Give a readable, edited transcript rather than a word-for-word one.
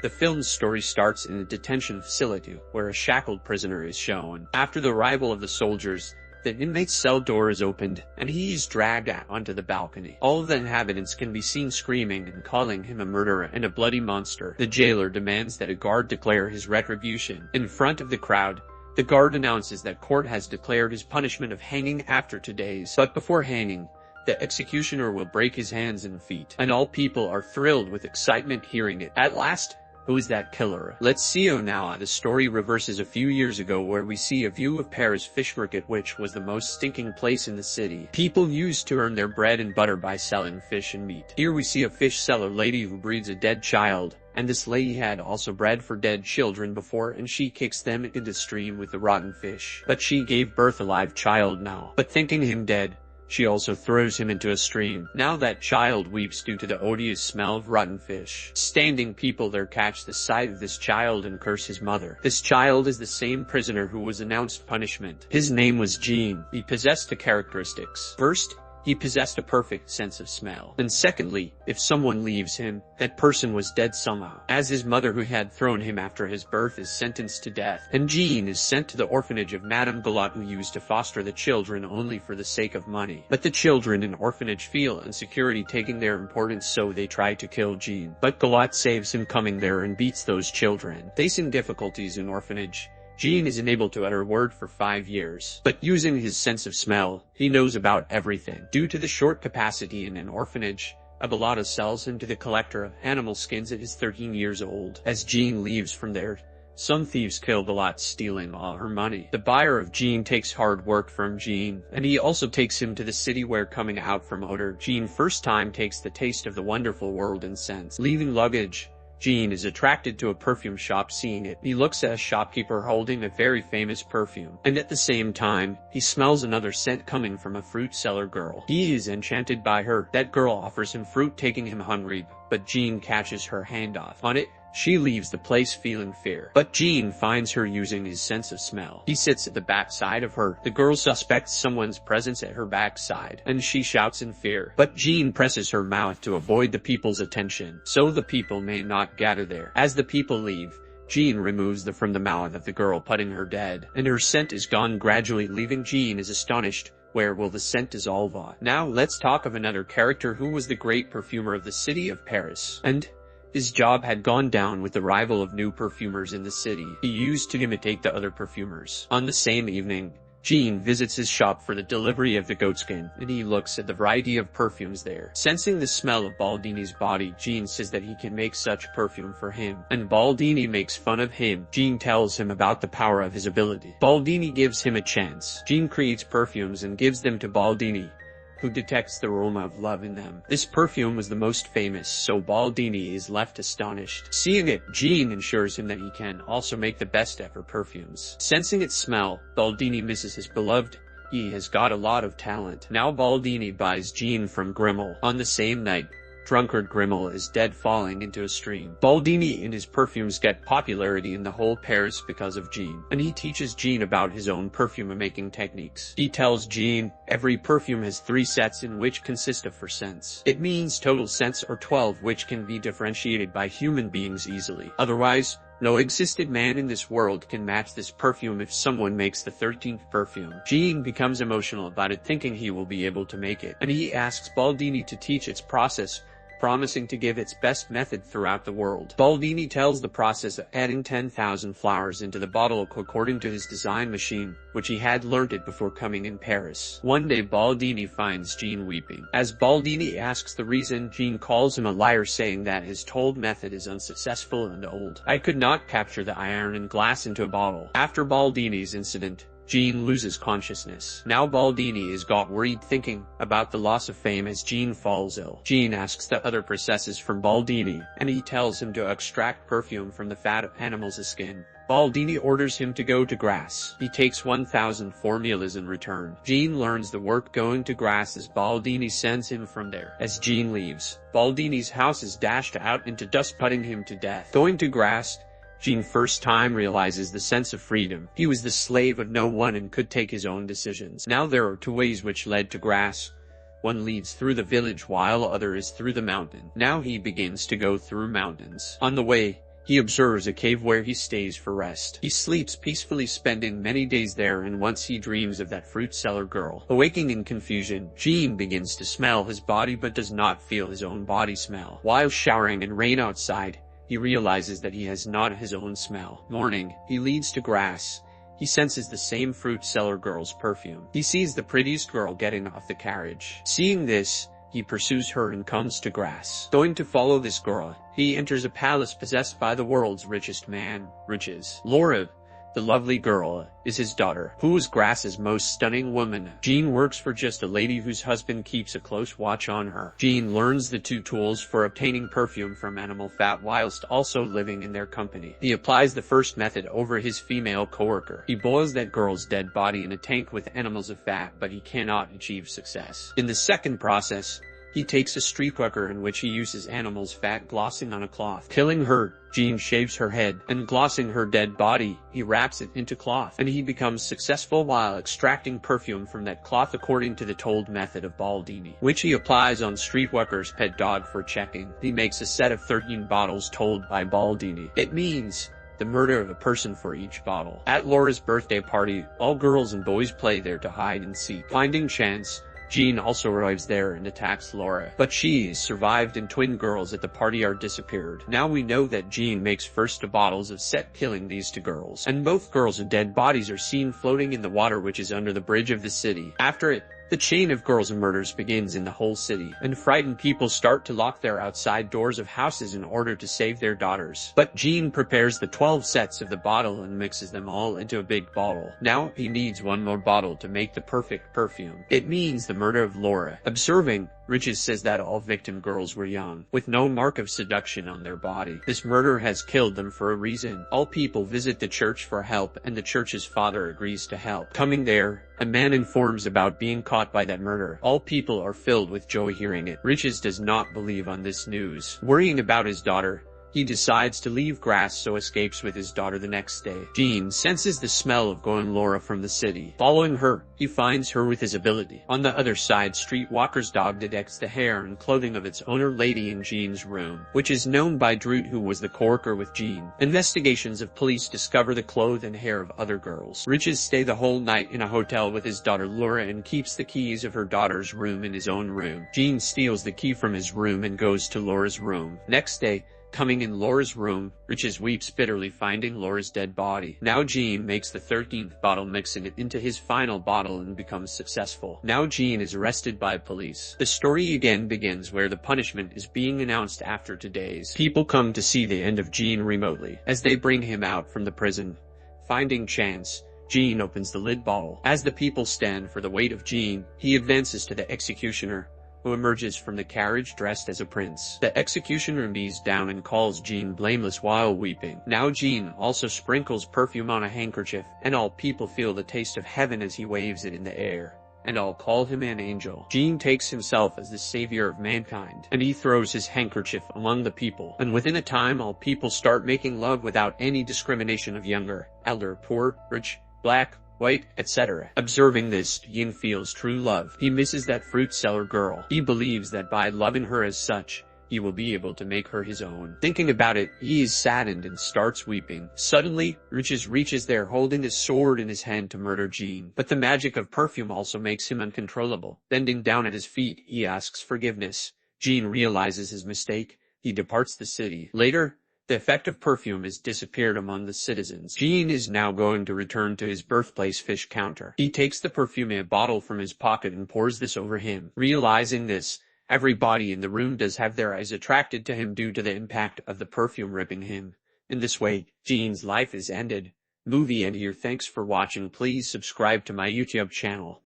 The film's story starts in a detention facility, where a shackled prisoner is shown. After the arrival of the soldiers, the inmate's cell door is opened, and he is dragged out onto the balcony. All of the inhabitants can be seen screaming and calling him a murderer and a bloody monster. The jailer demands that a guard declare his retribution. In front of the crowd, the guard announces that court has declared his punishment of hanging after 2 days. But before hanging, the executioner will break his hands and feet. And all people are thrilled with excitement hearing it. At last, who is that killer? Let's see now. The story reverses a few years ago, where we see a view of Paris fish market, which was the most stinking place in the city. People used to earn their bread and butter by selling fish and meat. Here we see a fish seller lady who breeds a dead child, and this lady had also bred for dead children before, and she kicks them into the stream with the rotten fish. But she gave birth a live child now. But thinking him dead, she also throws him into a stream. Now that child weeps due to the odious smell of rotten fish. Standing people there catch the sight of this child and curse his mother. This child is the same prisoner who was announced punishment. His name was Jean. He possessed the characteristics. First, he possessed a perfect sense of smell. And secondly, if someone leaves him, that person was dead somehow. As his mother, who had thrown him after his birth, is sentenced to death. And Jean is sent to the orphanage of Madame Galot, who used to foster the children only for the sake of money. But the children in orphanage feel insecurity taking their importance, so they try to kill Jean. But Galot saves him coming there and beats those children. Facing difficulties in orphanage, Jean is unable to utter a word for 5 years. But using his sense of smell, he knows about everything. Due to the short capacity in an orphanage, Abalata sells him to the collector of animal skins at his 13 years old. As Jean leaves from there, some thieves kill Galot, stealing all her money. The buyer of Jean takes hard work from Jean, and he also takes him to the city, where coming out from odor, Jean first time takes the taste of the wonderful world and scents. Leaving luggage, Jean is attracted to a perfume shop. Seeing it, he looks at a shopkeeper holding a very famous perfume, and at the same time, he smells another scent coming from a fruit seller girl. He is enchanted by her. That girl offers him fruit, taking him hungry, but Jean catches her hand off on it. She leaves the place feeling fear, but Jean finds her using his sense of smell. He sits at the backside of her. The girl suspects someone's presence at her backside, and she shouts in fear. But Jean presses her mouth to avoid the people's attention, so the people may not gather there. As the people leave, Jean removes them from the mouth of the girl, putting her dead, and her scent is gone. Gradually leaving, Jean is astonished. Where will the scent dissolve on? Now let's talk of another character who was the great perfumer of the city of Paris, and his job had gone down with the arrival of new perfumers in the city. He used to imitate the other perfumers. On the same evening, Jean visits his shop for the delivery of the goatskin, and he looks at the variety of perfumes there. Sensing the smell of Baldini's body, Jean says that he can make such perfume for him, and Baldini makes fun of him. Jean tells him about the power of his ability. Baldini gives him a chance. Jean creates perfumes and gives them to Baldini, who detects the aroma of love in them. This perfume was the most famous, so Baldini is left astonished. Seeing it, Jean assures him that he can also make the best ever perfumes. Sensing its smell, Baldini misses his beloved. He has got a lot of talent. Now Baldini buys Jean from Grimmel. On the same night, drunkard Grimmel is dead, falling into a stream. Baldini and his perfumes get popularity in the whole Paris because of Jean, and he teaches Jean about his own perfume making techniques. He tells Jean, every perfume has 3 sets, in which consist of 4 scents. It means total scents, or 12, which can be differentiated by human beings easily. Otherwise, no existed man in this world can match this perfume. If someone makes the 13th perfume, Jean becomes emotional about it, thinking he will be able to make it, and he asks Baldini to teach its process, promising to give its best method throughout the world. Baldini tells the process of adding 10,000 flowers into the bottle according to his design machine, which he had learnt it before coming in Paris. One day Baldini finds Jean weeping. As Baldini asks the reason, Jean calls him a liar, saying that his told method is unsuccessful and old. I could not capture the iron and glass into a bottle. After Baldini's incident, Jean loses consciousness. Now Baldini is got worried, thinking about the loss of fame as Jean falls ill. Jean asks the other processes from Baldini, and he tells him to extract perfume from the fat of animals' skin. Baldini orders him to go to Grasse. He takes 1,000 formulas in return. Jean learns the work going to Grasse as Baldini sends him from there. As Jean leaves, Baldini's house is dashed out into dust, putting him to death. Going to Grasse, Jean first time realizes the sense of freedom. He was the slave of no one and could take his own decisions. Now there are 2 ways which led to Grasse. One leads through the village while other is through the mountain. Now he begins to go through mountains. On the way, he observes a cave where he stays for rest. He sleeps peacefully, spending many days there, and once he dreams of that fruit seller girl. Awaking in confusion, Jean begins to smell his body but does not feel his own body smell. While showering in rain outside, he realizes that he has not his own smell. Morning, he leads to grass. He senses the same fruit seller girl's perfume. He sees the prettiest girl getting off the carriage. Seeing this, he pursues her and comes to grass. Going to follow this girl, he enters a palace possessed by the world's richest man, Riches. Laura, the lovely girl, is his daughter, who is Grass's most stunning woman. Jean works for just a lady whose husband keeps a close watch on her. Jean learns the two tools for obtaining perfume from animal fat whilst also living in their company. He applies the first method over his female coworker. He boils that girl's dead body in a tank with animals of fat, but he cannot achieve success. In the second process, he takes a streetwalker in which he uses animals' fat glossing on a cloth. Killing her, Jean shaves her head, and glossing her dead body, he wraps it into cloth, and he becomes successful while extracting perfume from that cloth according to the told method of Baldini, which he applies on Streetwalker's pet dog for checking. He makes a set of 13 bottles told by Baldini. It means the murder of a person for each bottle. At Laura's birthday party, all girls and boys play there to hide and seek. Finding Chance, Jean also arrives there and attacks Laura, but she is survived and twin girls at the party are disappeared. Now we know that Jean makes first 2 bottles of set killing these 2 girls, and both girls' dead bodies are seen floating in the water which is under the bridge of the city. After it, the chain of girls and murders begins in the whole city, and frightened people start to lock their outside doors of houses in order to save their daughters. But Jean prepares the 12 sets of the bottle and mixes them all into a big bottle. Now he needs 1 more bottle to make the perfect perfume. It means the murder of Laura. Observing, Riches says that all victim girls were young, with no mark of seduction on their body. This murder has killed them for a reason. All people visit the church for help, and the church's father agrees to help. Coming there, a man informs about being caught by that murder. All people are filled with joy hearing it. Riches does not believe on this news. Worrying about his daughter, he decides to leave Grass so escapes with his daughter the next day. Jean senses the smell of going Laura from the city. Following her, he finds her with his ability. On the other side, Streetwalker's dog detects the hair and clothing of its owner lady in Jean's room, which is known by Drute, who was the coworker with Jean. Investigations of police discover the clothes and hair of other girls. Riches stays the whole night in a hotel with his daughter Laura and keeps the keys of her daughter's room in his own room. Jean steals the key from his room and goes to Laura's room. Next day, coming in Laura's room, Riches weeps bitterly finding Laura's dead body. Now Jean makes the 13th bottle, mixing it into his final bottle, and becomes successful. Now Jean is arrested by police. The story again begins where the punishment is being announced after 2 days. People come to see the end of Jean remotely. As they bring him out from the prison, finding Chance, Jean opens the lid bottle. As the people stand for the weight of Jean, he advances to the executioner, who emerges from the carriage dressed as a prince. The executioner kneels down and calls Jean blameless while weeping. Now Jean also sprinkles perfume on a handkerchief, and all people feel the taste of heaven as he waves it in the air, and all call him an angel. Jean takes himself as the savior of mankind, and he throws his handkerchief among the people, and within a time all people start making love without any discrimination of younger, elder, poor, rich, black, white, etc. Observing this, Jean feels true love. He misses that fruit seller girl. He believes that by loving her as such, he will be able to make her his own. Thinking about it, he is saddened and starts weeping. Suddenly, Riches reaches there holding his sword in his hand to murder Jean. But the magic of perfume also makes him uncontrollable. Bending down at his feet, he asks forgiveness. Jean realizes his mistake. He departs the city. Later, the effect of perfume has disappeared among the citizens. Jean is now going to return to his birthplace fish counter. He takes the perfume in a bottle from his pocket and pours this over him. Realizing this, everybody in the room does have their eyes attracted to him due to the impact of the perfume ripping him. In this way, Jean's life is ended. Movie end here. Thanks for watching. Please subscribe to my YouTube channel.